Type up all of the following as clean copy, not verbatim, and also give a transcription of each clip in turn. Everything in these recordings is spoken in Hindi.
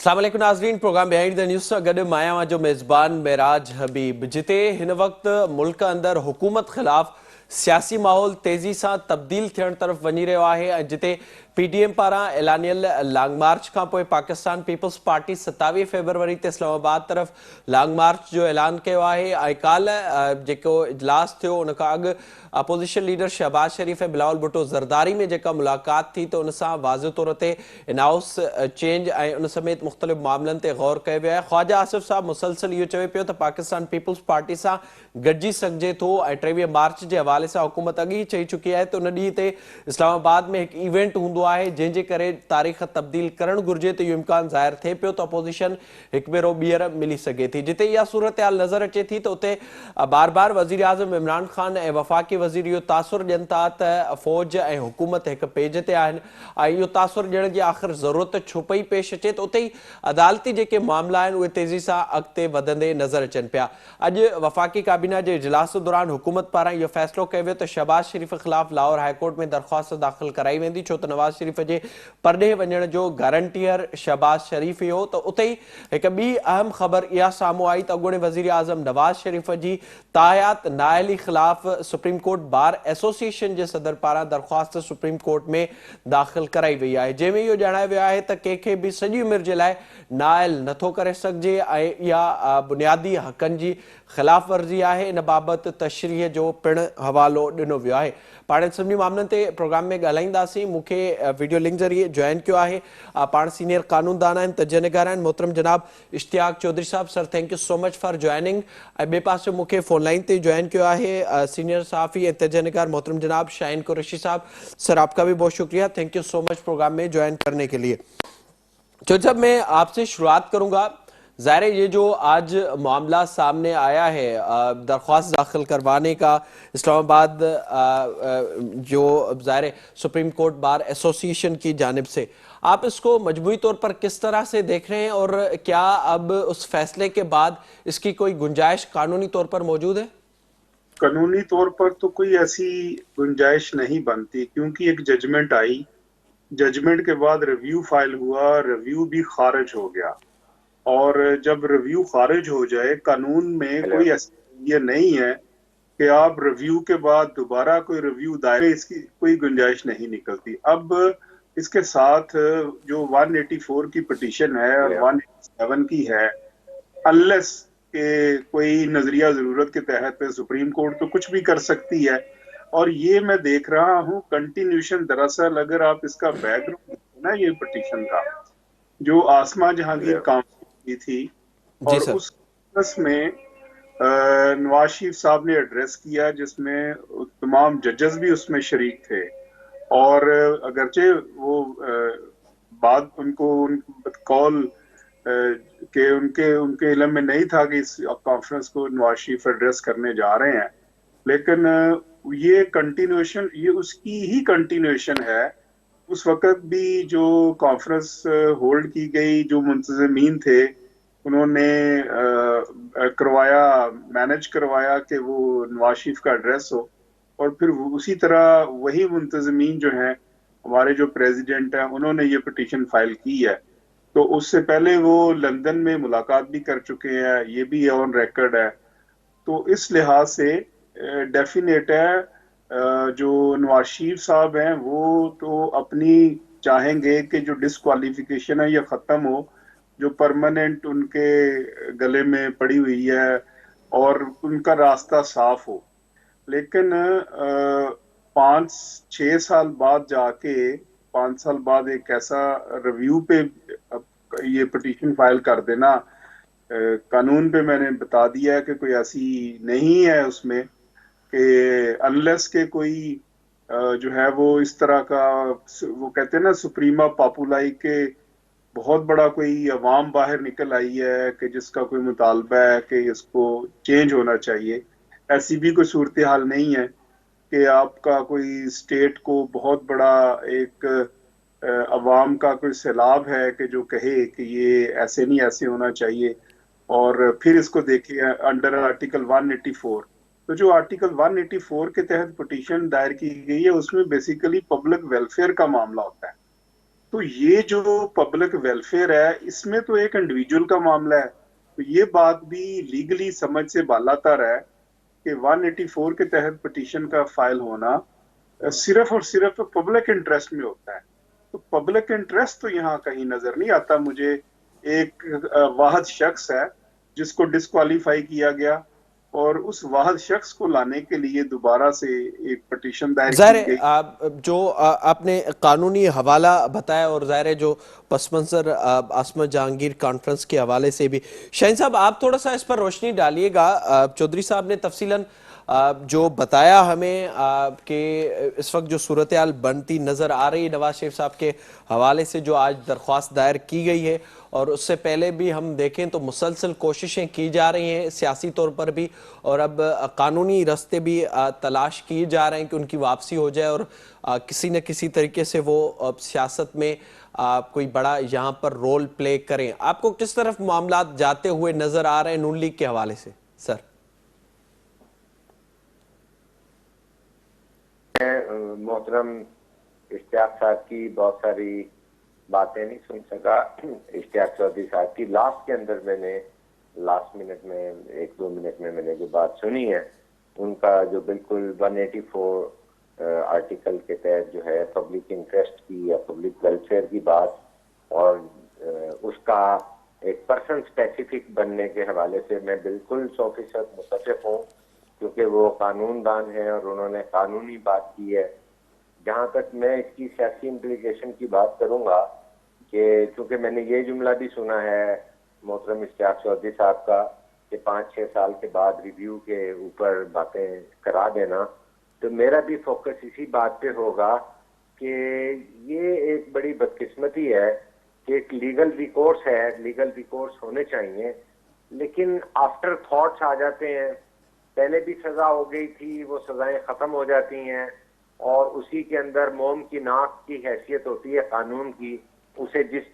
अस्सलाम वालेकुम नाज़रीन, प्रोग्राम बिहाइंड द न्यूज़ सां गॾु मां जो मेज़बान मेराज हबीब। जिते हिन वक़्तु मुल्क अंदरि हुकूमत ख़िलाफ़ सियासी माहौल तेज़ी सां तब्दील थियण तरफ़ वञी रहियो आहे ऐं जिते PDM पारां ऐलानियल लॉन्ग मार्च खां पोइ पाकिस्तान पीपल्स पार्टी 27 फेबरवरी ते इस्लामाबाद तरफ़ लॉन्ग मार्च जो ऐलान कयो आहे ऐं काल्ह जेको इजलास थियो उन खां अॻु अपोज़िशन लीडर शहबाज शरीफ़ ऐं बिलावल भुट्टो ज़रदारी में जेका मुलाक़ात थी त उन सां वाज़े तौर ते इन हाउस चेंज ऐं उन समेत मुख़्तलिफ़ मामलनि ते गौर कयो वियो आहे। ख्वाजा आसिफ साहब मुसलसल इहो चवे पियो त पाकिस्तान पीपल्स पार्टी सां गॾिजी सघिजे थो ऐं 23 मार्च जे हवाले सां हुकूमत अॻु ई चई चुकी आहे त उन ॾींहं ते इस्लामाबाद में हिकु इवेंट हूंदो आहे जंहिंजे करे तारीख़ तब्दील करणु घुरिजे त इहो इम्कान ज़ाहिर थिए पियो त अपोज़िशन हिकु भेरो ॿीहर मिली सघे थी। जिते इहा सूरत हाल नज़र अचे थी त उते बार बार वज़ीर आज़म इमरान ख़ान ऐं वफ़ाक़ी वज़ीर इहो तासुर ॾियनि था त फ़ौज ऐं हुकूमत हिकु पेज ते आहिनि ऐं इहो तासुर ॾियण जी आख़िर ज़रूरत छो पई पेश अचे त उते ई अदालती जेके मामला आहिनि उहे तेज़ी सां अॻिते वधंदे नज़र अचनि पिया। अॼु वफ़ाक़ी काबीना जे इजलास दौरान हुकूमत पारां इहो फ़ैसिलो कयो वियो त शहबाज शरीफ़ ख़िलाफ़ लाहौर हाईकोर्ट में दरख़्वास्त दाख़िल कराई वेंदी छो त नवाज़ शरीफ़ जे परॾे वञण जो गारंटीयर शहबाज शरीफ़ हो। त उते ई हिकु ॿी अहम ख़बर इहा साम्हूं आई त अॻूणे वज़ीर आज़म नवाज़ शरीफ़ जी तायात नाअहली ख़िलाफ़ सुप्रीम कोर्ट बार एसोसिएशन जे सदर पारां दरख़्वास्त सुप्रीम कोर्ट में दाख़िल कराई वई आहे जंहिंमें इहो ॼाणायो वियो आहे त कंहिंखे बि सॼी उमिरि जे लाइ नाअहल नथो करे सघिजे ऐं इहा बुनियादी हक़नि जी ख़िलाफ़ वर्ज़ी आहे। इन बाबति तशरीह जो पिणु हवालो ॾिनो वियो आहे। पाण सभिनी मामलनि ते प्रोग्राम में ॻाल्हाईंदासीं। मूंखे वीडियो लिंक ज़रिए जॉइन कयो आहे पाण सीनियर कानूनदान आहिनि तजनिगार आहिनि मोहतरम जनाब इश्तियाक चौधरी साहब। Sir thank you so much for joining. ऐं ॿिए पासे मूंखे फ़ोन लाइन ते जॉइन किया है सीनियर सहाफ़ी ऐं तजनिगार मोहतरम जनाब शाहीन कुरैशी साहब। सर आपका भी बहुत शुक्रिया, thank you so much program में ज्वाइन करने के लिए। चौधरी साहब मैं आपसे शुरुआत करूंगा। ज़ाहिर ये जो आज मामला सामने आया है दरख्वास्त दाखिल करवाने का इस्लामाबाद जो ज़ाहिर सुप्रीम कोर्ट बार एसोसिएशन की जानिब से, आप इसको मजबूरी तौर पर किस तरह से देख रहे हैं और क्या अब उस फैसले के बाद इसकी कोई गुंजाइश कानूनी तौर पर मौजूद है? कानूनी तौर पर तो कोई ऐसी गुंजाइश नहीं बनती क्योंकि एक जजमेंट आई, जजमेंट के बाद रिव्यू फाइल हुआ, रिव्यू भी खारिज हो गया। और जब रिव्यू खारिज हो जाए, कानून में कोई ऐसा ये नहीं है कि आप रिव्यू के बाद दोबारा कोई रिव्यू दायर, इसकी कोई गुंजाइश नहीं निकलती। अब इसके साथ जो 184 की पिटीशन है और 187 की है, अनलेस के कोई नजरिया जरूरत के तहत सुप्रीम कोर्ट तो कुछ भी कर सकती है। और ये मैं देख रहा हूँ कंटिन्यूशन, दरअसल अगर आप इसका बैकग्राउंड ना, ये पिटीशन का जो आसमा जहांगीर काउंसिल की थी जी और सर। उस में नवाज शरीफ साहब ने एड्रेस किया जिसमें तमाम जजेस भी उसमें शरीक थे। और अगरचे वो बात उनको कॉल के उनके इल्म में नहीं था कि इस कॉन्फ्रेंस को नवाज शरीफ एड्रेस करने जा रहे हैं, लेकिन ये कंटिन्यूएशन, ये उसकी ही कंटिन्यूएशन है। उस वक्त भी जो कॉन्फ्रेंस होल्ड की गई, जो मुंतज़मीन थे उन्होंने करवाया, मैनेज करवाया कि वो नवाज शरीफ का एड्रेस हो। और फिर उसी तरह वही मुंतज़मीन जो हैं, हमारे जो प्रेसिडेंट हैं, उन्होंने ये पिटीशन फाइल की है। तो उससे पहले वो लंदन में मुलाकात भी कर चुके हैं, ये भी ऑन रिकॉर्ड है। तो इस लिहाज से डेफिनेट है जो नवाज शरीफ साहब हैं वो तो अपनी चाहेंगे कि जो डिस्क्वालिफिकेशन है ये खत्म हो, जो परमानेंट उनके गले में पड़ी हुई है और उनका रास्ता साफ हो। लेकिन 5-6 साल बाद जाके, 5 साल बाद एक ऐसा रिव्यू पे ये पिटीशन फाइल कर देना, कानून पे मैंने बता दिया है कि कोई ऐसी नहीं है उसमें कि अनलेस के कोई जो है वो इस तरह का, वो कहते हैं ना सुप्रीमा पॉपुलाई के, बहुत बड़ा कोई अवाम बाहर निकल आई है कि जिसका कोई मुतालबा है कि इसको चेंज होना चाहिए। ऐसी भी कोई सूरत हाल नहीं है कि आपका कोई स्टेट को बहुत बड़ा एक अवाम का कोई सैलाब है कि जो कहे कि ये ऐसे नहीं, ऐसे होना चाहिए। और फिर इसको देखिए अंडर आर्टिकल 184, तो जो आर्टिकल 184 के तहत पिटीशन दायर की गई है उसमें बेसिकली पब्लिक वेलफेयर का मामला होता है। तो ये जो पब्लिक वेलफेयर है, इसमें तो एक इंडिविजुअल का मामला है। तो ये बात भी लीगली समझ से बालातर है कि 184 के तहत पिटीशन का फाइल होना सिर्फ और सिर्फ पब्लिक इंटरेस्ट में होता है। तो पब्लिक इंटरेस्ट तो यहाँ कहीं नजर नहीं आता मुझे। एक वाहिद शख्स है जिसको डिस्क्वालीफाई किया गया, और उस वाहिद शख्स को लाने के लिए दोबारा से एक पिटीशन दायर ज़ाहिर की है गई। जो आपने कानूनी हवाला बताया, और ज़ाहिर है जो पस मंज़र आसमा जहांगीर कॉन्फ्रेंस के हवाले से भी, शाहीन साहब आप थोड़ा सा इस पर रोशनी डालिएगा। चौधरी साहब ने तफसीलन जो बताया हमें कि इस वक्त जो सूरत हाल बनती नज़र आ रही है नवाज शरीफ साहब के हवाले से, जो आज दरख्वास्त दायर की गई है, और उससे पहले भी हम देखें तो मुसलसल कोशिशें की जा रही हैं सियासी तौर पर भी, और अब कानूनी रास्ते भी तलाश किए जा रहे हैं कि उनकी वापसी हो जाए, और किसी न किसी तरीके से वो सियासत में कोई बड़ा यहाँ पर रोल प्ले करें। आपको किस तरफ मामला जाते हुए नजर आ रहे हैं नून लीग के हवाले से, सर? मोहतरम इश्तियाक साहब की बहुत सारी बातें नहीं सुन सका। इश्तियाक चौधरी साहब की लास्ट के अंदर मैंने लास्ट मिनट में 1-2 मिनट में मैंने जो बात सुनी है, उनका जो बिल्कुल 184 आर्टिकल के तहत जो है पब्लिक इंटरेस्ट की या पब्लिक वेलफेयर की बात, और उसका एक पर्सन स्पेसिफिक बनने के हवाले से मैं बिल्कुल 100% मुतफिक हूँ, क्योंकि वो कानूनदान है और उन्होंने कानूनी बात की है। जहां तक मैं इसकी सियासी इम्प्लीकेशन की बात करूंगा, कि चूंकि मैंने ये जुमला भी सुना है मोहतरम इश्तियाक चौधरी साहब का कि 5-6 साल के बाद रिव्यू के ऊपर बातें करा देना, तो मेरा भी फोकस इसी बात पे होगा कि ये एक बड़ी बदकिस्मती है कि एक लीगल रिकोर्स है, लीगल रिकोर्स होने चाहिए, लेकिन आफ्टर थॉट्स आ जाते हैं। पहले भी सजा हो गई थी, वो सजाएं खत्म हो जाती हैं, और उसी के अंदर मोम की नाक की हैसियत होती है कानून की, उसे जिस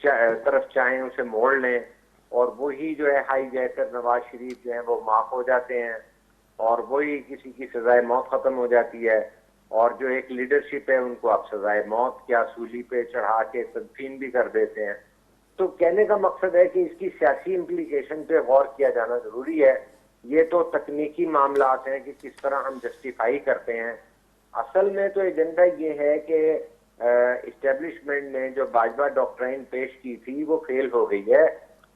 तरफ चाहें उसे मोड़ लें, और वही जो है हाई जैकर नवाज शरीफ जो है वो माफ हो जाते हैं, और वही किसी की सजाए मौत खत्म हो जाती है, और जो एक लीडरशिप है उनको आप सजाए मौत क्या सूली पे चढ़ा के तदफीन भी कर देते हैं। तो कहने का मकसद है कि इसकी सियासी इम्प्लीकेशन पे गौर किया जाना जरूरी है। ये तो तकनीकी मामलात हैं कि किस तरह हम जस्टिफाई करते हैं। असल में तो एजेंडा ये है कि इस्टेब्लिशमेंट ने जो बाजवा डॉक्ट्राइन पेश की थी वो फेल हो गई है,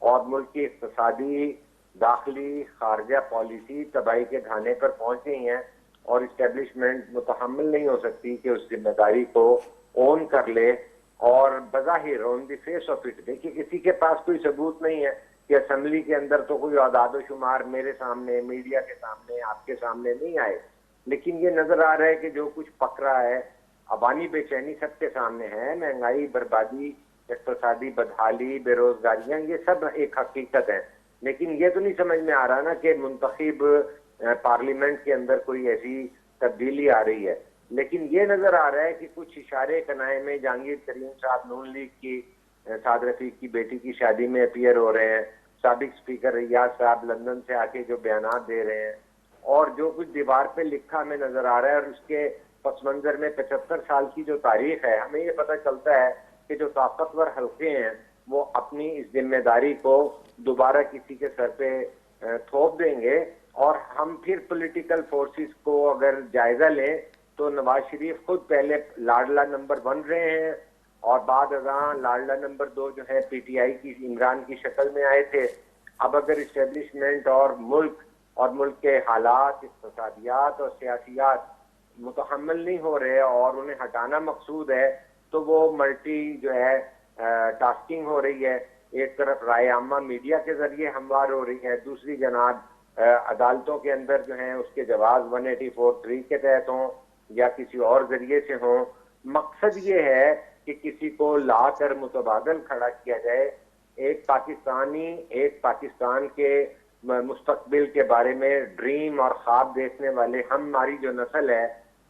और मुल्क की इक्तिसादी, दाखिली, खारजा पॉलिसी तबाही के घाने पर पहुंच गई है, और इस्टेब्लिशमेंट मुतहम्मिल नहीं हो सकती कि उस जिम्मेदारी को ओन कर ले। और बज़ाहिर on the face of it देखिए, किसी के पास कोई सबूत नहीं है कि असेंबली के अंदर तो कोई आदाद शुमार मेरे सामने, मीडिया के सामने, आपके सामने नहीं आए, लेकिन ये नजर आ रहा है कि जो कुछ पक रहा है, अबानी बेचैनी सबके सामने है, महंगाई, बर्बादी, इक्तिसादी बदहाली, बेरोजगारियां, ये सब एक हकीकत है। लेकिन ये तो नहीं समझ में आ रहा ना कि मुंतखब पार्लियामेंट के अंदर कोई ऐसी तब्दीली आ रही है। लेकिन ये नजर आ रहा है कि कुछ इशारे कनाए में जहांगीर तरीन साहब नून लीग की साद रफीक की बेटी की शादी में अपीयर हो रहे हैं, साबिक स्पीकर रियाज साहब लंदन से आके जो बयानात दे रहे हैं, और जो कुछ दीवार पे लिखा हमें नजर आ रहा है, और उसके पस मंजर में 75 साल की जो तारीख है, हमें ये पता चलता है कि जो ताकतवर हल्के हैं वो अपनी इस जिम्मेदारी को दोबारा किसी के सर पे थोप देंगे, और हम फिर पॉलिटिकल फोर्सेस को अगर जायजा लें तो नवाज शरीफ खुद पहले लाडला नंबर 1 रहे हैं, और बाद अज़ां लाडला नंबर 2 जो है पीटीआई की इमरान की शक्ल में आए थे। अब अगर इस्टेब्लिशमेंट और मुल्क के हालात, इक़्तिसादियात और सियासियात मुतहम्मिल नहीं हो रहे और उन्हें हटाना मकसूद है, तो वो मल्टी जो है टास्किंग हो रही है। एक तरफ राय आमा मीडिया के जरिए हमवार हो रही है, दूसरी जनाब अदालतों के अंदर जो है उसके जवाब 184(3) के तहत हों या किसी और जरिए से हों। मकसद ये है कि किसी को ला कर मुतबादल खड़ा किया जाए। एक पाकिस्तान के मुस्तकबिल के बारे में ड्रीम और ख्वाब देखने वाले हमारी जो नस्ल है,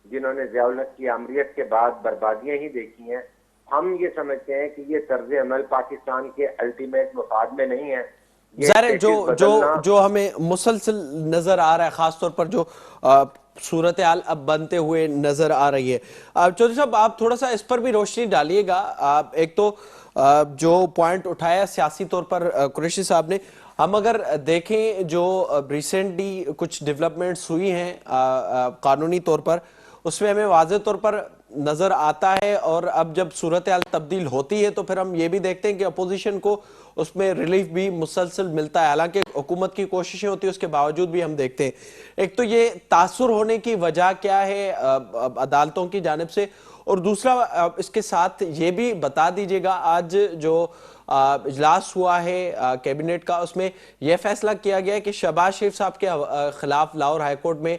जिन्होंने ज़ियाउल-हक की आमरीत के बाद बर्बादियां ही देखी हैं, हम ये समझते हैं कि ये तर्ज अमल पाकिस्तान के अल्टीमेट मफाद में नहीं है। ज़ाहिर जो जो जो हमें मुसलसल नजर आ रहा है, खासतौर पर जो सूरत हाल अब बनते हुए नजर आ रही है। चौधरी साहब, आप थोड़ा सा इस पर भी रोशनी डालिएगा। एक तो जो पॉइंट उठाया सियासी तौर पर कुरैशी साहब ने, हम अगर देखें जो रिसेंटली कुछ डेवलपमेंट्स हुई हैं कानूनी तौर पर, उसमें हमें वाज़ेह तौर पर नजर आता है। और अब जब सूरत हाल तब्दील होती है तो फिर हम ये भी देखते हैं कि अपोजिशन को उसमें रिलीफ भी मुसलसल मिलता है। हालांकि हुकूमत की कोशिशें होती है, उसके बावजूद भी हम देखते हैं। एक तो ये तासुर होने की वजह क्या है अदालतों की जानिब से, और दूसरा इसके साथ ये भी बता दीजिएगा, आज जो इजलास हुआ है कैबिनेट का, उसमें यह फैसला किया गया है कि शहबाज शरीफ साहब के खिलाफ लाहौर हाईकोर्ट में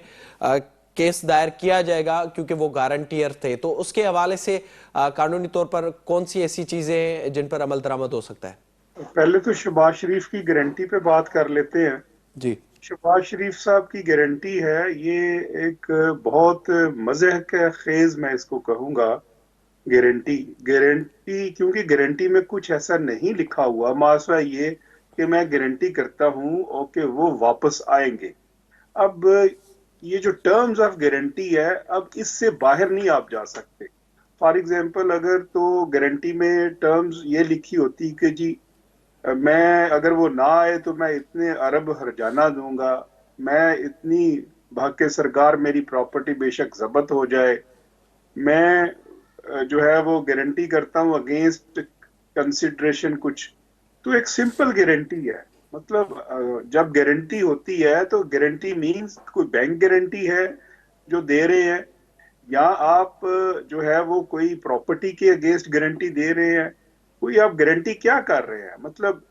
केस दायर किया जाएगा क्योंकि वो गारंटियर थे। तो उसके हवाले से कानूनी तौर पर कौन सी ऐसी चीजें हैं जिन पर अमल दरामद हो सकता है? पहले तो शहबाज शरीफ की गारंटी पे बात कर लेते हैं। जी। शहबाज शरीफ साहब की गारंटी है, ये एक बहुत मज़ह का खेज मैं इसको कहूंगा। गारंटी गारंटी क्योंकि गारंटी में कुछ ऐसा नहीं लिखा हुआ, मासवा ये कि मैं गारंटी करता हूं और कि वो वापस आएंगे। अब ये जो टर्म्स ऑफ गारंटी है, अब इससे बाहर नहीं आप जा सकते। फॉर एग्जांपल, अगर तो गारंटी में टर्म्स ये लिखी होती कि जी मैं अगर वो ना आए तो मैं इतने अरब हर्जाना दूंगा, मैं इतनी भाग के सरकार मेरी प्रॉपर्टी बेशक जब्त हो जाए, मैं जो है वो गारंटी करता हूं अगेंस्ट कंसिडरेशन कुछ, तो एक सिंपल गारंटी है। मतलब जब गारंटी होती है तो गारंटी मींस कोई बैंक गारंटी है जो दे रहे हैं, या आप जो है वो कोई प्रॉपर्टी के अगेंस्ट गारंटी दे रहे हैं, कोई आप गारंटी क्या कर रहे हैं मतलब।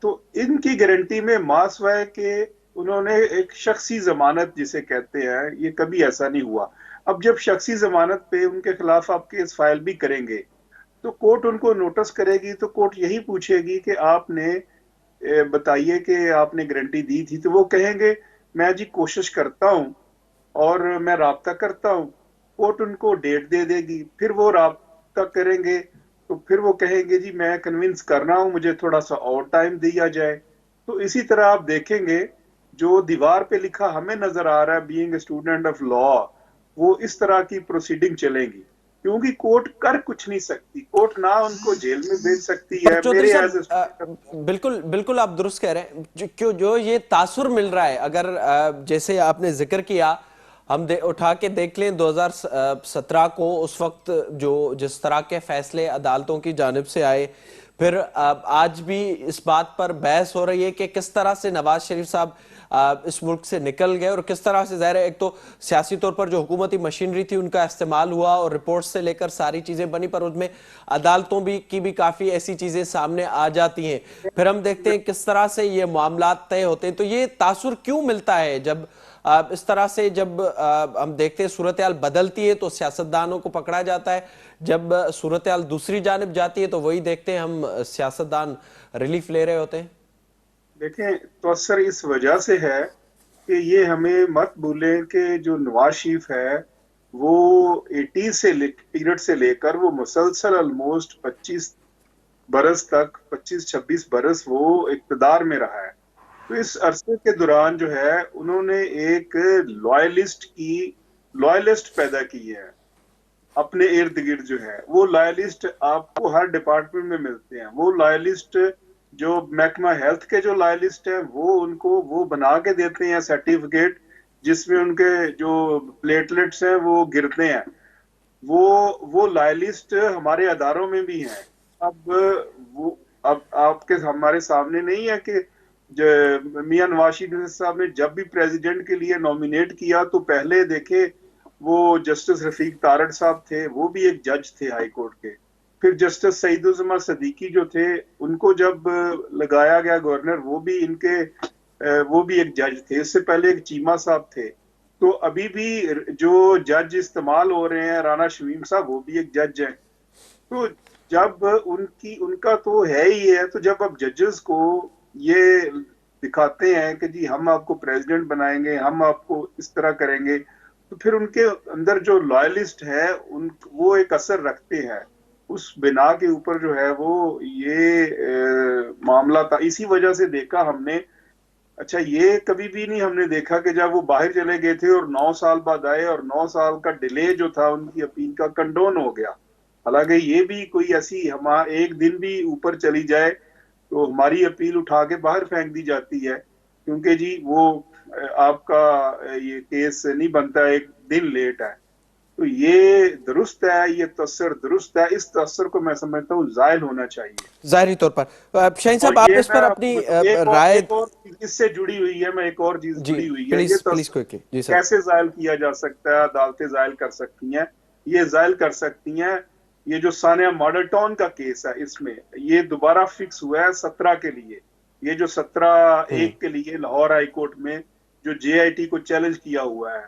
तो इनकी गारंटी में मासवा है कि उन्होंने एक शख्सी जमानत जिसे कहते हैं, ये कभी ऐसा नहीं हुआ। अब जब शख्सी जमानत पे उनके खिलाफ आप केस फाइल भी करेंगे तो कोर्ट उनको नोटिस करेगी, तो कोर्ट यही पूछेगी कि आपने बताइए कि आपने गारंटी दी थी, तो वो कहेंगे मैं जी कोशिश करता हूं और मैं राब्ता करता हूं। कोर्ट उनको डेट दे देगी, फिर वो राब्ता करेंगे, तो फिर वो कहेंगे जी मैं कन्विंस कर रहा हूं, मुझे थोड़ा सा और टाइम दिया जाए। तो इसी तरह आप देखेंगे जो दीवार पे लिखा हमें नजर आ रहा है, being a student of law, वो इस तरह की प्रोसीडिंग चलेंगी। क्योंकि कोर्ट कर कुछ नहीं सकती, कोर्ट ना उनको जेल में भेज सकती पर है। चौधरी मेरे एज ए साहब, बिल्कुल बिल्कुल आप दुरुस्त कह रहे हैं। जो ये तासुर मिल रहा है, अगर जैसे आपने जिक्र किया, हम उठा के देख लें 2017 को, उस वक्त जो जिस तरह के फैसले अदालतों की जानिब से आए, फिर आज भी इस बात पर बहस हो रही है कि किस तरह से नवाज शरीफ साहब इस मुल्क से निकल गए और किस तरह से, ज़ाहिर है एक तो सियासी तौर पर जो हुकूमती मशीनरी थी उनका इस्तेमाल हुआ और रिपोर्ट से लेकर सारी चीज़ें बनी, पर उसमें अदालतों की भी काफ़ी ऐसी चीज़ें सामने आ जाती हैं। फिर हम देखते हैं किस तरह से ये मामला तय होते हैं। तो ये तासुर क्यों मिलता है जब इस तरह से, जब हम देखते हैं सूरत हाल बदलती है तो सियासतदानों को पकड़ा जाता है, जब सूरत हाल दूसरी जानिब जाती है तो वही देखते हैं हम सियासतदान रिलीफ ले रहे होते हैं। देखें, तो असर इस वजह से है कि ये हमें मत भूलें कि जो नवाज शरीफ है वो 80 से पीरियड से लेकर वो मुसलसल ऑलमोस्ट 25 बरस तक, 25-26 बरस वो इक्तदार में रहा है। तो इस अरसे के दौरान जो है उन्होंने एक लॉयलिस्ट पैदा की है अपने इर्द गिर्द। जो है वो लॉयलिस्ट आपको हर डिपार्टमेंट में मिलते हैं। वो लॉयलिस्ट जो महकमा हेल्थ के जो लॉयलिस्ट है, वो उनको वो बना के देते हैं सर्टिफिकेट जिसमें उनके जो प्लेटलेट्स हैं वो गिरते हैं। वो लॉयलिस्ट हमारे अदारों में भी हैं। अब वो अब आपके हमारे सामने नहीं है कि मियां नवाज शरीफ साहब ने जब भी प्रेसिडेंट के लिए नॉमिनेट किया तो पहले देखे वो जस्टिस रफीक तारड़ साहब थे, वो भी एक जज थे हाई कोर्ट के। फिर जस्टिस सईदुज्जमान सदीकी जो थे, उनको जब लगाया गया गवर्नर, वो भी एक जज थे। इससे पहले एक चीमा साहब थे। तो अभी भी जो जज इस्तेमाल हो रहे हैं, राना शमीम साहब, वो भी एक जज हैं। तो जब उनका तो है ही है, तो जब अब जजेस को ये दिखाते हैं कि जी हम आपको प्रेसिडेंट बनाएंगे, हम आपको इस तरह करेंगे, तो फिर उनके अंदर जो लॉयलिस्ट है वो एक असर रखते हैं। उस बिना के ऊपर जो है वो ये मामला था। इसी वजह से देखा हमने अच्छा, ये कभी भी नहीं हमने देखा कि जब वो बाहर चले गए थे और 9 साल बाद आए और 9 साल का डिले जो था उनकी अपील का कंडोन हो गया। हालांकि ये भी कोई ऐसी हम एक दिन भी ऊपर चली जाए तो हमारी अपील उठा के बाहर फेंक दी जाती है, क्योंकि जी वो आपका ये केस नहीं बनता, एक दिन लेट है। तो ये दुरुस्त है, ये तस्सर दुरुस्त है, इस तस्सर को मैं समझता हूँ जायल होना चाहिए। जाहिर तौर पर शाहीन और साहब, आप ये इस मैं पर आपको अपनी बताऊं, राय। एक और चीज इससे जुड़ी हुई है, मैं एक और चीज जी, जुड़ी हुई है, ये प्लीज प्लीज तस्सर क्विकली जी सर। कैसे जायल किया जा सकता है, अदालतें जायल कर सकती हैं। ये जायल कर सकती हैं, ये जो सानिया मॉडल टाउन का केस है इसमें ये दोबारा फिक्स हुआ है 17 के लिए। ये जो 17/1 के लिए लाहौर हाई कोर्ट में जो जेआईटी को चैलेंज किया हुआ है,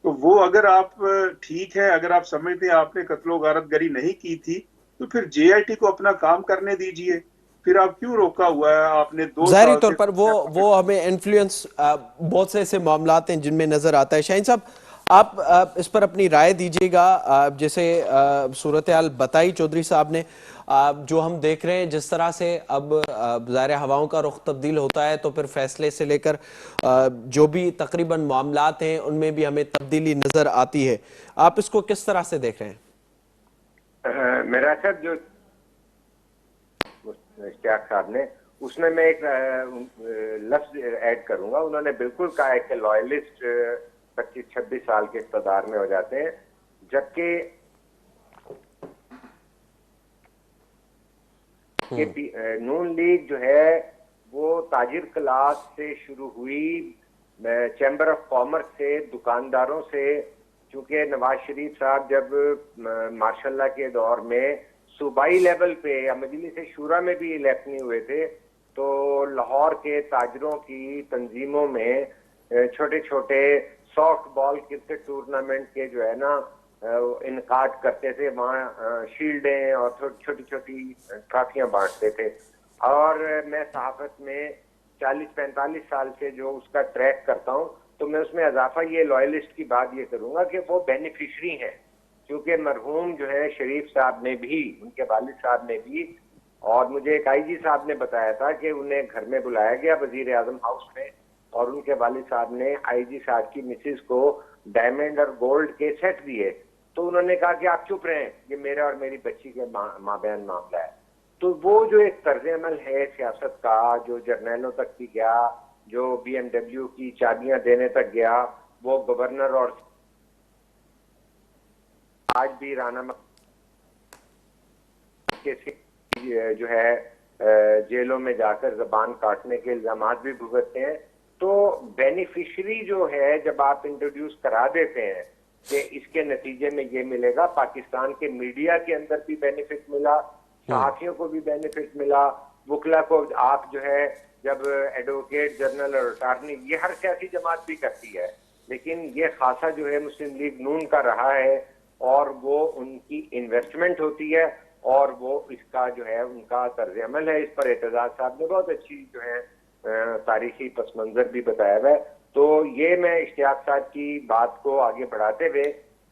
तो वो अगर आप ठीक है, अगर आप समझते हैं आपने कत्लो गारतगरी नहीं की थी, तो फिर जेआईटी को अपना काम करने दीजिए। फिर आप क्यों रोका हुआ है? आपने दो जाहिर साल तौर से पर वो हमें इन्फ्लुएंस बहुत से ऐसे मामलात हैं जिनमें नजर आता है। शाहीन साहब, आप इस पर अपनी राय दीजिएगा। जैसे सूरत हाल बताई चौधरी साहब ने, जो हम देख रहे हैं जिस तरह से अब ज़ाहिर हवाओं का रुख तब्दील होता है, तो फिर फैसले से लेकर जो भी तकरीबन मामलात हैं उनमें भी हमें तब्दीली नजर आती है। आप इसको किस तरह से देख रहे हैं? मेरा सर जो इश्तियाक साहब ने, उसमें मैं एक लफ्ज ऐड करूंगा। उन्होंने बिल्कुल कहा है कि लॉयलिस्ट 25-26 साल के इक़्तिदार में हो जाते हैं, जबकि नून लीग जो है वो ताजिर क्लास से शुरू हुई, चैम्बर ऑफ कॉमर्स से, दुकानदारों से। चूंकि नवाज शरीफ साहब जब मार्शल के दौर में सूबाई लेवल पे या मजलिस शूरा में भी इलेक्ट नहीं हुए थे, तो लाहौर के ताजरों की तंजीमों में छोटे छोटे सॉफ्ट बॉल क्रिकेट टूर्नामेंट के जो है ना इनकाद करते थे। वहाँ शील्डें और छोटी छोटी ट्रॉफियां बांटते थे। और मैं सहाफत में 40-45 साल से जो उसका ट्रैक करता हूँ, तो मैं उसमें इजाफा ये लॉयलिस्ट की बात ये करूंगा कि वो बेनिफिशरी हैं। क्योंकि मरहूम जो है शरीफ साहब ने भी, उनके वालिद साहब ने भी, और मुझे एक आईजी साहब ने बताया था कि उन्हें घर में बुलाया गया वजीर आजम हाउस में, और उनके वालिद साहब ने आईजी साहब की मिसेज को डायमंड और गोल्ड के सेट दिए। तो उन्होंने कहा कि आप चुप रहें, ये मेरा और मेरी बच्ची के माबैन मामला है। तो वो जो एक तर्ज अमल है सियासत का, जो जर्नैलों तक भी गया, जो BMW की चाबियां देने तक गया, वो गवर्नर और आज भी राना के जो है जेलों में जाकर जबान काटने के इल्जाम भी भुगतते हैं। तो बेनिफिशरी जो है जब आप इंट्रोड्यूस करा देते हैं कि इसके नतीजे में ये मिलेगा, पाकिस्तान के मीडिया के अंदर भी बेनिफिट मिला, सहाफियों को भी बेनिफिट मिला, वकला को आप जो है जब एडवोकेट जनरल और अटार्नी, ये हर सियासी जमात भी करती है, लेकिन ये खासा जो है मुस्लिम लीग नून का रहा है, और वो उनकी इन्वेस्टमेंट होती है, और वो इसका जो है उनका तर्ज अमल है। इस पर एतजाज साहब ने बहुत अच्छी जो है तारीखी पस मंजर भी बताया है। तो ये मैं इश्तियाक साहब की बात को आगे बढ़ाते हुए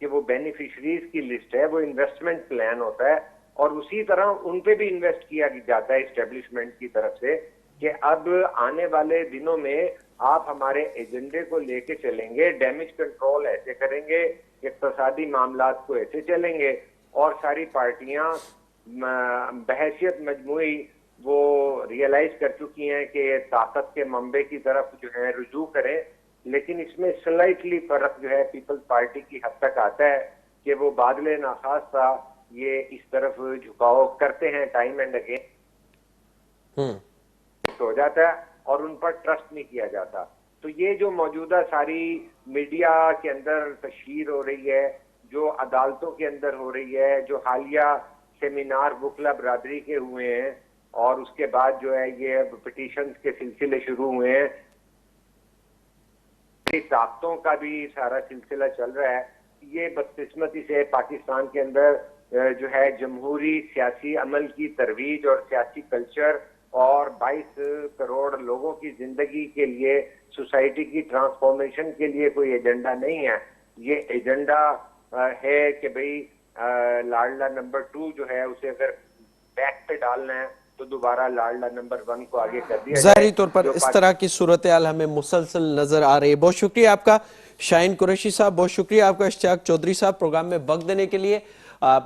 कि वो बेनिफिशरीज की लिस्ट है, वो इन्वेस्टमेंट प्लान होता है, और उसी तरह उन पे भी इन्वेस्ट किया जाता है इस्टेब्लिशमेंट की तरफ से कि अब आने वाले दिनों में आप हमारे एजेंडे को लेके चलेंगे, डैमेज कंट्रोल ऐसे करेंगे, इक्तसादी मामलात को ऐसे चलेंगे, और सारी पार्टियां बहैसियत मजमुई वो रियलाइज कर चुकी हैं कि ताकत के मंबे की तरफ जो है रुजू करें। लेकिन इसमें स्लाइटली फर्क जो है पीपल्स पार्टी की हद तक आता है कि वो बादले नाखास्ता ये इस तरफ झुकाव करते हैं, टाइम एंड अगेन हो जाता है, और उन पर ट्रस्ट नहीं किया जाता। तो ये जो मौजूदा सारी मीडिया के अंदर तशहीर हो रही है, जो अदालतों के अंदर हो रही है, जो हालिया सेमिनार वकला बरादरी के हुए हैं, और उसके बाद जो है ये पिटीशंस के सिलसिले शुरू हुए हैं, ताकतों का भी सारा सिलसिला चल रहा है। ये बदकिस्मती से पाकिस्तान के अंदर जो है जमहूरी सियासी अमल की तरवीज और सियासी कल्चर और 22 करोड़ लोगों की जिंदगी के लिए, सोसाइटी की ट्रांसफॉर्मेशन के लिए कोई एजेंडा नहीं है। ये एजेंडा है कि भाई लाडला नंबर 2 जो है उसे अगर बैक पे डालना है तो दोबारा लाडला नंबर 1 को आगे कर दिया जाहिर जाए। तौर पर जो इस तरह की सूरत हाल हमें मुसलसल नजर आ रही है। बहुत शुक्रिया आपका शाहीन कुरैशी साहब, बहुत शुक्रिया आपका इश्तियाक चौधरी साहब प्रोग्राम में वक्त देने के लिए।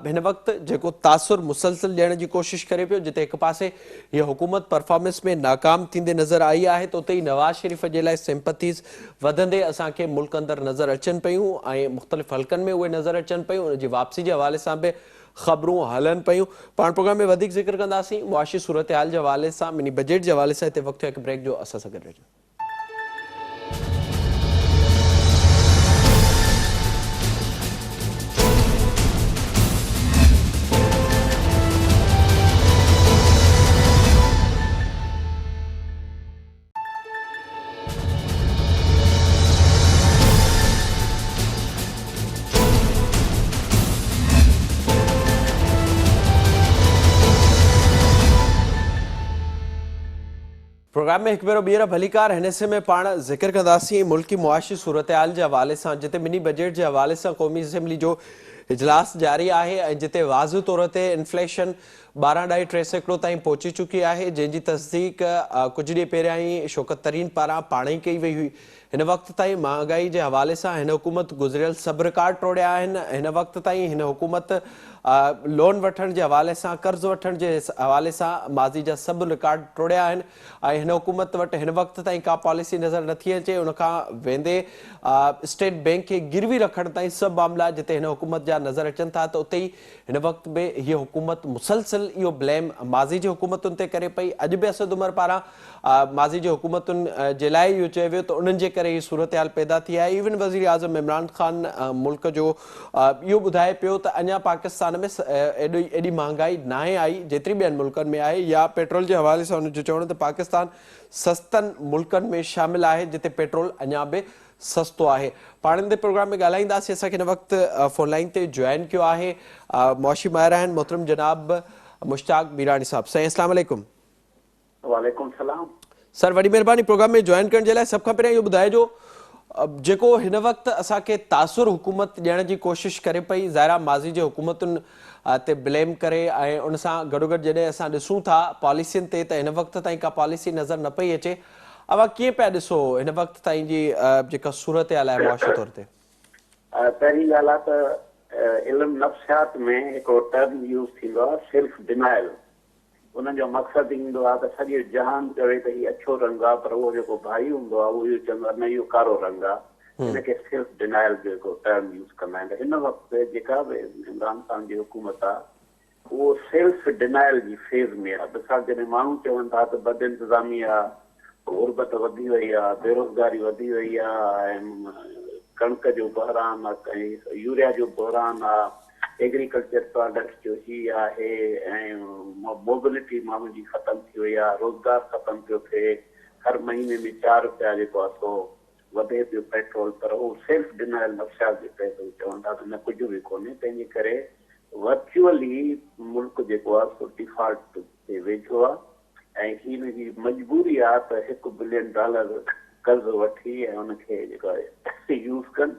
हिन वक्त जेको तासुर मुसलसल ॾियण जी कोशिश करे पियो, जिते हिकु पासे हीअ हुकूमत परफॉर्मेंस में नाकाम थींदे नज़र आई आहे, त उते ई नवाज़ शरीफ़ जे लाइ सिंपथीज़ वधंदे असांखे मुल्क अंदरि नज़र अचनि पियूं ऐं मुख़्तलिफ़ हल्कनि में उहे नज़र अचनि पियूं। उन जी वापसी जे हवाले सां बि ख़बरूं हलन पियूं। पाण प्रोग्राम में वधीक ज़िक्र कंदासीं मुआशी सूरत हाल जे हवाले सां, मिनी बजट जे हवाले सां। हिते वक़्तु हिकु ब्रेक जो, असां सां गॾु रहिजो। प्रोग्राम में एक भेरो ॿीहर भलीकार। हिन हिसे में पाण ज़िक्र कंदासीं मुल्की मुआशी सूरत हाल जे हवाले सां, जिते मिनी बजट जे हवाले सां क़ौमी असेंबली जो इजलास जारी आहे ऐं जिते वाज़ तौर ते इन्फ्लेशन 12.3% ताईं पहुची चुकी आहे, जंहिंजी तस्दीक कुझु ॾींहं पहिरियां ई शौकत तरीन पारां पाण ई कई वई हुई। हिन वक़्त ताईं महांगाई जे हवाले सां हिन हुकूमत गुज़िरियल सभु रिकॉर्ड टोड़िया आहिनि। हिन वक़्त ताईं हिन हुकूमत लोन वठण जे हवाले सां, कर्ज़ वठण जे हवाले सां माज़ी जा सभु रिकॉर्ड टोड़िया आहिनि ऐं हिन हुकूमत वटि हिन वक़्त ताईं का पॉलिसी नज़र नथी अचे। उनखां वेंदे स्टेट बैंक खे गिरवी रखण ताईं सभु मामला जिते हिन हुकूमत जा नज़र अचनि था, त उते ई हिन वक़्त बि हीअ हुकूमत मुसलसल इहो ब्लेम माज़ी जी हुकूमतुनि ते करे पई। अॼु बि असद उमर पारां माज़ी जी हुकूमतुनि जे लाइ इहो चयो वियो त उन्हनि जे करे हीअ सूरत हाल पैदा थी आहे। इवन वज़ीर आज़म इमरान ख़ान मुल्क जो इहो ॿुधाए पियो त अञा पाकिस्तान में एॾी महांगाई नाहे आई जेतिरी ॿियनि मुल्कनि में आहे, या पेट्रोल जे हवाले सां हुनजो चवणु त पाकिस्तान सस्तनि मुल्कनि में शामिल आहे जिते पेट्रोल अञा बि सस्तो आहे। पाण इन प्रोग्राम में ॻाल्हाईंदासीं। असांखे हिन वक़्तु फ़ोन लाइन ते जॉइन कयो आहे मुआशी माहिर आहिनि मोहतरम जनाब मुश्ताक मीरानी साहब। साईं अस्सलाम वालेकुम। वालेकुम सलाम सर, वॾी महिरबानी प्रोग्राम में जॉइन करण जे लाइ। सभ खां पहिरियों इहो ॿुधाइजो जेको हिन वक़्तु असांखे तासुर हुकूमत ॾियण जी कोशिशि करे पई, ज़ाहिरा माज़ी जे हुकूमतुनि ते ब्लेम करे ऐं उन सां गॾोगॾु जॾहिं असां ॾिसूं था पॉलिसियुनि ते त हिन वक़्त ताईं का पॉलिसी नज़र न पई अचे। अवा कीअं पिया ॾिसो हिन वक़्त ताईं जी जेका सूरत हाल आहे मुआशी तौर ते? पहिरीं ॻाल्हि आहे त इल्म नफ़्सियात में हिकिड़ो टर्म यूज़ थींदो आहे सेल्फ डिनाइल। उन जो मक़सदु ईंदो आहे त सॼो जहान चवे त हीउ अछो रंग आहे, पर उहो जेको भाई हूंदो आहे उहो इहो चवंदो आहे न इहो कारो रंग आहे। हिनखे सेल्फ डिनाइल जो हिकिड़ो टर्म यूज़ कंदा आहिनि। हिन वक़्तु जेका बि इमरान ख़ान जी हुकूमत आहे उहो सेल्फ डिनाइल जी फेज़ में आहे। मिसाल जॾहिं माण्हू चवनि था त बद इंतिज़ामी आहे, गुरबत वधी वई आहे, बेरोज़गारी वधी वई आहे, ऐं कणिक जो बहरान आहे, यूरिया जो बहरान आहे, एग्रीकल्चर प्रोडक्ट्स जो ही आहे, ऐं मोबिलिटी माण्हू जी ख़तमु थी वई आहे, रोज़गार ख़तमु पियो थिए, हर महीने में 4 रुपया जेको आहे सो वधे पियो पेट्रोल, पर उहो सेल्फ डिनाइल नफ़्सियात जे तहत चवनि था त न कुझु बि कोन्हे। तंहिंजे करे वर्चुअली मुल्क जेको आहे सो डिफॉल्ट ते वेझो आहे ऐं हिन जी मजबूरी आहे त $1 बिलियन कर्ज़ वठी ऐं उनखे जेको आहे यूज़ कनि।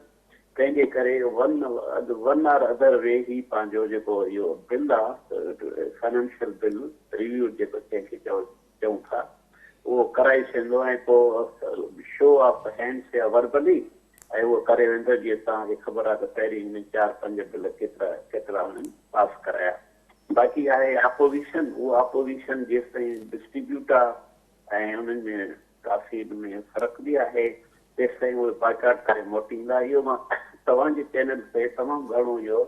तंहिंजे करे वन आर अदर वे ही पंहिंजो जेको इहो बिल आहे फाइनेंशियल बिल रिव्यू जेको जंहिंखे चऊं था उहो कराए छॾींदो ऐं पोइ शो ऑफ हैंड्स या वर्बली ऐं उहो करे वेंदो। जीअं तव्हांखे ख़बर आहे त पहिरीं हिन 4-5 बिल केतिरा हुननि पास कराया। बाक़ी आहे अपोज़िशन। उहो अपोज़िशन जेसि ताईं डिस्ट्रीब्यूट आहे ऐं उन्हनि में काफ़ी में फ़र्क़ु बि आहे, तेसि ताईं उहे बाइकाट करे मोटींदा। इहो मां तव्हांजे चैनल ते तमामु घणो इहो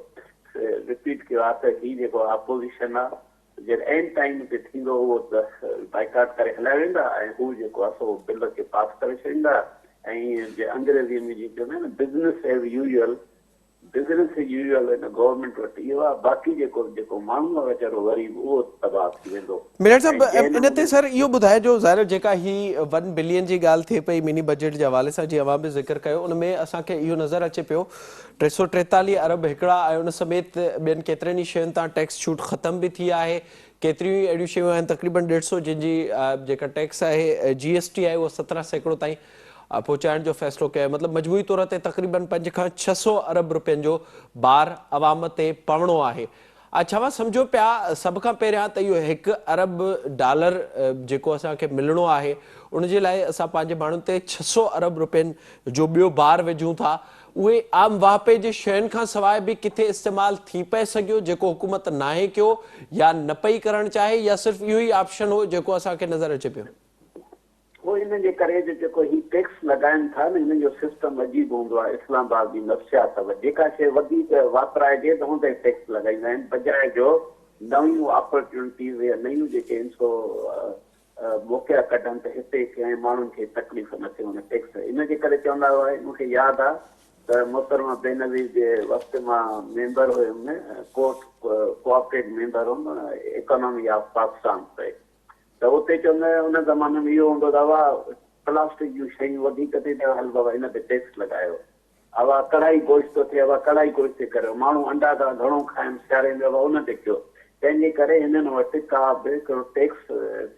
रिपीट कयो आहे त हीउ जेको अपोज़िशन आहे जॾहिं एंड टाइम ते थींदो उहो त बाइकाट करे हलाए वेंदा ऐं हू जेको आहे सो बिल खे पास करे छॾींदा। ऐं जे अंग्रेज़ीअ में जीअं चवंदा आहिनि business as usual, business as usual हिन गवर्नमेंट वटि इहो आहे। बाक़ी जेको माण्हू आहे वीचारो ग़रीब उहो तबाह थी वेंदो। मीर साहब, इन ते सर इहो ॿुधाइजो ज़ाहिर जेका ही 1 बिलियन जी ॻाल्हि थिए पई मिनी बजट जे हवाले सां, जीअं अवां बि ज़िक्र कयो, उन में असांखे इहो नज़र अचे पियो 343 अरब हिकिड़ा ऐं उन समेत ॿियनि केतिरनि ई शयुनि तां टैक्स छूट ख़तम बि थी आहे। केतिरियूं ई अहिड़ियूं शयूं आहिनि तक़रीबन 150 जिनजी जेका टैक्स आहे GST आहे उहो 17% ताईं पहुचाइण जो फ़ैसिलो कयो। मतिलबु मजबूरी तौर ते तक़रीबन 500 खां 600 अरब रुपयनि जो भार अवाम ते पवणो आहे। अच्छा समझो पिया सब खां पहिरियां त इहो $1 अरब जेको असांखे मिलणो आहे उन जे लाइ असां पंहिंजे माण्हुनि ते 600 अरब रुपयनि जो ॿियो भार विझूं था। उहे आम वापे जे शयुनि खां सवाइ बि किथे इस्तेमालु थी पए सघियो जेको हुकूमत नाहे कयो या न पई करणु चाहे, या सिर्फ़ु इहो ई ऑप्शन हो जेको असांखे नज़र अचे पियो? वो इन जे करे जेको ही टैक्स लगाइनि था न, इन जो सिस्टम अजीब हूंदो आहे। इस्लामाबाद जी नफ़्सियात अथव, जेका शइ वधीक वापराइजे त हुन ते टैक्स लॻाईंदा आहिनि, बजाए जो नयूं अपॉर्चुनिटीज़ या नयूं जेके इंसो मौक़ा कढनि त हिते कंहिं माण्हुनि खे तकलीफ़ न थिए हुन टैक्स। इन जे करे चवंदा हुआ, मूंखे यादि आहे त मोहतरमा बेनज़ीर जे वक़्त मां मेंबर हुयुमि, कोऑपरेटिव मेंबर हुयुमि इकोनॉमी ऑफ पाकिस्तान पे। त उते चवंदा उन ज़माने में इहो हूंदो त हवा प्लास्टिक जूं शयूं वधीक थी त हल बाबा इन ते टैक्स लॻायो। हवा कढ़ाई गोश्त थो थिए, हवा कढ़ाई गोश्त ते करियो। माण्हू अंडा था घणो खाइनि सियारे में, हवा उन ते कयो। तंहिंजे करे हिननि वटि का बि हिकिड़ो टैक्स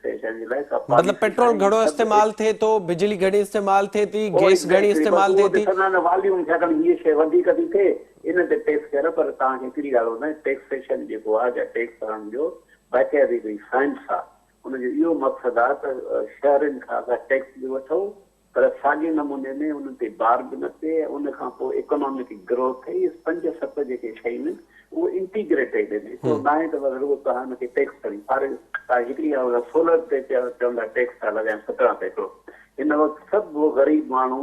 सेशन जे लाइ मतलब पेट्रोल घणो इस्तेमाल थिए थो, बिजली घणी इस्तेमाल थिए थी, गैस घणी इस्तेमाल थिए थी। वॉल्यूम छाकाणि हीअ शइ वधीक थी थिए इन ते टैक्स कर। पर तव्हांखे हिकिड़ी ॻाल्हि ॿुधायां, टैक्सेशन जेको आहे या टैक्स हणण जो बाक़ाइदी हिकिड़ी साइंस आहे। उनजो इहो मक़सदु आहे त शहरनि खां असां टैक्स बि वठूं पर साॻिए नमूने में उन ते बार बि न थिए। उन खां पोइ इकोनॉमिक ग्रोथ थिए। इहे 5-7 जेके शयूं आहिनि उहो इंटीग्रेटेड आहिनि। हिकिड़ो न आहे त रुॻो तव्हां हुनखे टैक्स खणी तव्हां हिकिड़ी सोलर ते चवंदा टैक्स था लॻाइनि 17 ते हिकिड़ो। हिन वक़्तु सभु ग़रीब माण्हू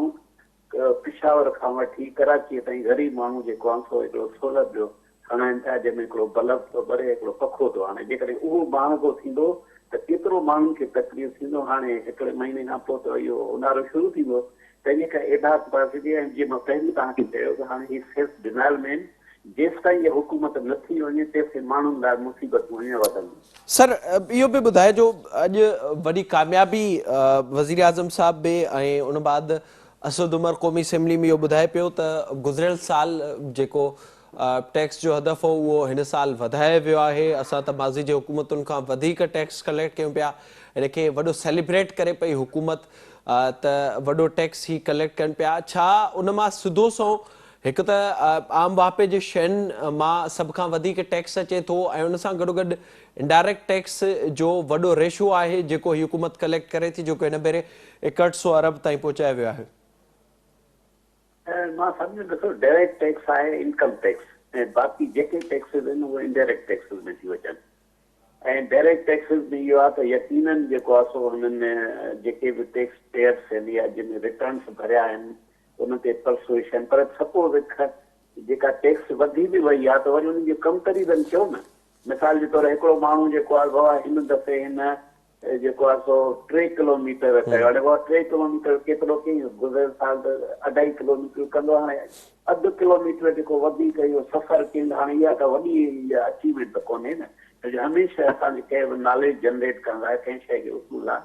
पिशावर खां वठी कराचीअ ताईं ग़रीब माण्हू जेको आहे सो हिकिड़ो सोलर जो हणाइनि था, जंहिंमें हिकिड़ो बल्ब थो ॿरे, हिकिड़ो पखो थो हाणे। जेकॾहिं उहो महांगो थींदो त केतिरो माण्हुनि खे तकलीफ़ थींदो। हाणे हिकिड़े महीने खां पोइ त इहो ऊन्हारो शुरू थींदो, तंहिंजे करे एडास पासिजे। ऐं जीअं मां पहिरीं तव्हांखे चयो त हाणे हीअ सेल्फ डिनाइल में जेसिताईं इहा हुकूमत न थी वञे तेसिताईं माण्हुनि लाइ मुसीबतूं अञा वधंदियूं। सर इहो बि ॿुधाए जो अॼु वॾी कामयाबी वज़ीर आज़म साहब बि ऐं उन बाद असद उमर क़ौमी असेंबली में इहो ॿुधाए पियो त गुज़िरियल साल जेको टैक्स जो हदफ़ हो उहो हिन साल वधाए वियो आहे। असां त माज़ी जे हुकूमतुनि खां वधीक टैक्स कलेक्ट कयूं पिया। हिनखे वॾो सेलिब्रेट करे पई हुकूमत त वॾो टैक्स ही कलेक्ट कनि पिया। छा उन मां सिधो सो हिकु त आम वापे जे शयुनि मां सभ खां वधीक टैक्स अचे थो ऐं उन सां गॾोगॾु इनडायरेक्ट टैक्स जो वॾो रेशो आहे जेको हीअ हुकूमत कलेक्ट करे थी, जेको हिन भेरे 6100 अरब ताईं पहुचायो वियो आहे? मां सम्झो ॾिसो, डायरेक्ट टैक्स आहे इनकम टैक्स ऐं बाक़ी जेके टैक्सिस आहिनि उहे इनडायरेक्ट टैक्सिस में थी वञनि। ऐं डायरेक्ट टैक्सिस में इहो आहे त यकीनन जेको आहे सो हुननि जेके बि टैक्स पेयर्स आहिनि या जिन रिटर्न्स भरिया आहिनि उन ते परसुएशन। पर सपोज जेका टैक्स वधी बि वई आहे त वरी उन्हनि जो कंपेरिज़न कयो न। मिसाल जे तौरु हिकिड़ो माण्हू जेको आहे बाबा हिन दफ़े हिन जेको आहे सो 3 किलोमीटर कयो। हाणे बाबा 3 किलोमीटर केतिरो कई? गुज़िरियल साल त 2.5 किलोमीटर कंदो। हाणे 0.5 किलोमीटर जेको वधीक इहो सफ़र कयूं, हाणे इहा त वॾी अचीवमेंट त कोन्हे न। हमेशह असांजे कंहिं बि नॉलेज जनरेट करण लाइ कंहिं शइ जो उसूल आहे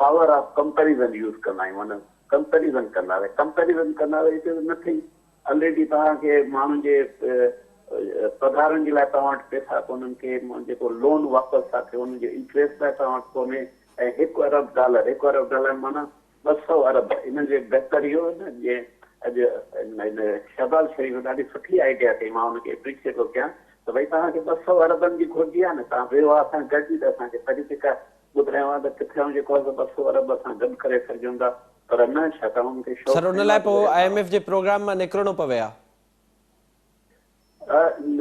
पावर ऑफ कंपेरिज़न यूज़ कंदा आहियूं। माना कंपेरिज़न कंदा हिते न थी। ऑलरेडी तव्हांखे माण्हुनि जे पघारनि जे लाइ तव्हां वटि पैसा कोन्हनि, खे जेको लोन वापसि था थिए उनजो इंट्रेस्ट लाइ तव्हां वटि कोन्हे। ऐं $1 अरब माना 200 अरब। इन जे बहितर इहो न जीअं अॼु शहबाज़ शरीफ़ ॾाढी सुठी आइडिया कई, मां हुनखे एप्रिशिएट थो कयां त भई तव्हांखे 200 अरबनि जी घुर्जी आहे न, तव्हां वियो आहे असां गॾिजी त असांखे तरीक़ा ॿुधायो आहे त किथे जेको आहे 200 अरब असां गॾु करे सघूं था। पर न, छाकाणि हुनखे सर उन लाइ पोइ IMF जे प्रोग्राम मां निकिरणो पवे आहे?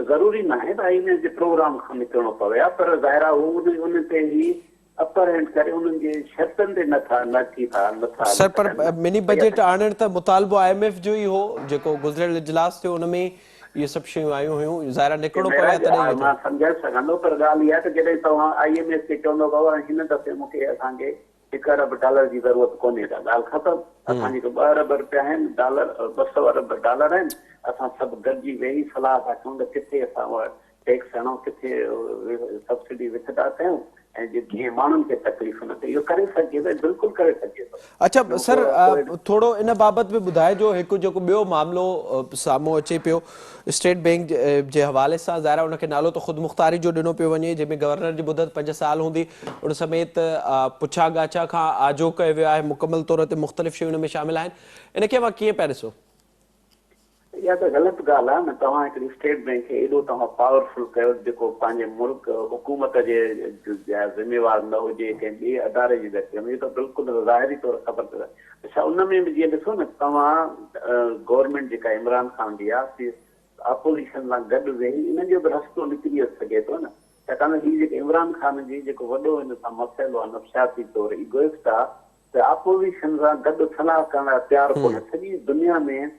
ज़रूरी न आहे त IMF जे प्रोग्राम खां निकिरणो पवे आहे, पर ज़ाहिर आहे उन ते ई अपर हैंड करे उन्हनि जे शर्तनि ते नथा। सर पर मिनी बजट आणण त मुतालबो IMF जो ई हो जेको गुज़िरियल इजलास थियो, उन में इहे सभु शयूं आयूं हुयूं। ज़ाहिर निकिरणो पवे तॾहिं मां सम्झाए सघंदो, पर ॻाल्हि इहा आहे त जॾहिं तव्हां IMF खे चवंदो बाबा हिन दफ़े मूंखे असांखे $1 अरब जी ज़रूरत कोन्हे, त ॻाल्हि ख़तमु। असांजी 2 अरब रुपया आहिनि, 200 अरब डॉलर आहिनि। असां सभु गॾिजी वेही सलाह था कयूं त किथे असां टैक्स हणूं, किथे सब्सिडी विथड्रा कयूं ऐं जीअं माण्हुनि खे तकलीफ़ न थिए। इहो करे सघिजे थो, बिल्कुलु करे सघिजे थो। अच्छा सर थोरो इन बाबति बि ॿुधाए जो हिकु जेको ॿियो मामिलो साम्हूं अचे पियो स्टेट बैंक जे हवाले सां। ज़ाहिर उनखे नालो त ख़ुदि मुख़्तारी जो ॾिनो पियो वञे, जंहिंमें गवर्नर जी मुदत 5 साल हूंदी। उन समेत पुछा गाछा खां आजो कयो वियो आहे। मुकमल तौर ते मुख़्तलिफ़ शयूं हुन में शामिल आहिनि। इनखे मां कीअं पिया ॾिसो? इहा त ग़लति ॻाल्हि आहे न। तव्हां हिकिड़ी स्टेट बैंक खे एॾो तव्हां पावरफुल कयो जेको पंहिंजे मुल्क हुकूमत जे ज़िम्मेवार न हुजे, कंहिं ॿिए अदारे जी व्यक्ति में, इहो त बिल्कुलु ज़ाहिरी तौर ख़बर अथव। अच्छा, उन में बि जीअं ॾिसो न, तव्हां गवर्नमेंट जेका इमरान खान जी आहे, अपोज़िशन सां गॾु वेही इन जो बि रस्तो निकिरी सघे थो न। छाकाणि हीउ जेके इमरान खान जी जेको वॾो हिन सां मसइलो आहे नफ़्सियाती तौरु इगोइस्ट आहे, त अपोज़िशन सां गॾु सलाह करण लाइ तयारु कोन्हे। सॼी दुनिया में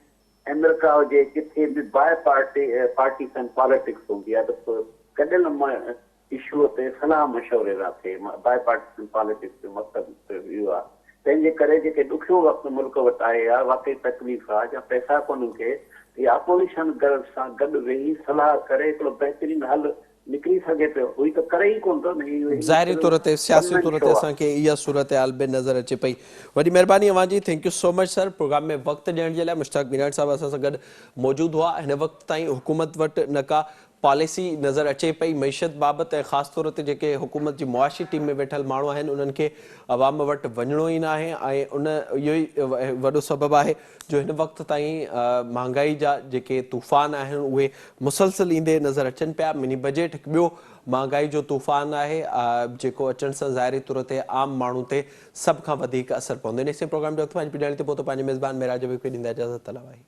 अमेरिका हुजे किथे बि बाय पार्टीसन पॉलिटिक्स हूंदी आहे, त कॾहिं इशूअ ते सलाह मशवरे था थिए। बाय पार्टीसन पॉलिटिक्स जो मतिलबु इहो आहे। तंहिंजे करे जेके ॾुखियो वक़्तु मुल्क वटि आहे, या वाकई तकलीफ़ आहे, या पैसा कोन खे, इहा अपोज़िशन सां गॾु वेही सलाह करे हिकिड़ो बहितरीन हल निकिरी सघे पियो। हुई त करे ई कोन थो न। ज़ाहिरी तौर ते सियासी तौर ते असांखे इहा सूरत हाल बि नज़र अचे पई। वॾी महिरबानी अव्हां जी, thank you so much sir programme में वक़्तु ॾियण जे लाइ। मुश्ताक मीनाट साहब असां सां गॾु मौजूदु हुआ। हिन वक़्तु ताईं हुकूमत वटि न का पॉलिसी नज़र अचे पई मैशत बाबति, ऐं ख़ासि तौर ते जेके हुकूमत जी मुआशी टीम में वेठल माण्हू आहिनि उन्हनि खे अवाम वटि वञिणो ई न आहे, ऐं उन इहो ई वॾो सबबु आहे जो हिन वक़्तु ताईं महांगाई जा जेके तूफ़ान आहिनि उहे मुसलसिल ईंदे नज़र अचनि पिया। मिनी बजट हिकु ॿियो महांगाई जो तूफ़ान आहे जेको अचण सां ज़ाहिरी तौर ते आम माण्हू ते सभ खां वधीक असरु पवंदो। इन प्रोग्राम जो वक़्तु पंहिंजी पिॾाणी ते पहुतो। पंहिंजे मेज़बान मेराज खे ॾींदा इजाज़त। तलावाही।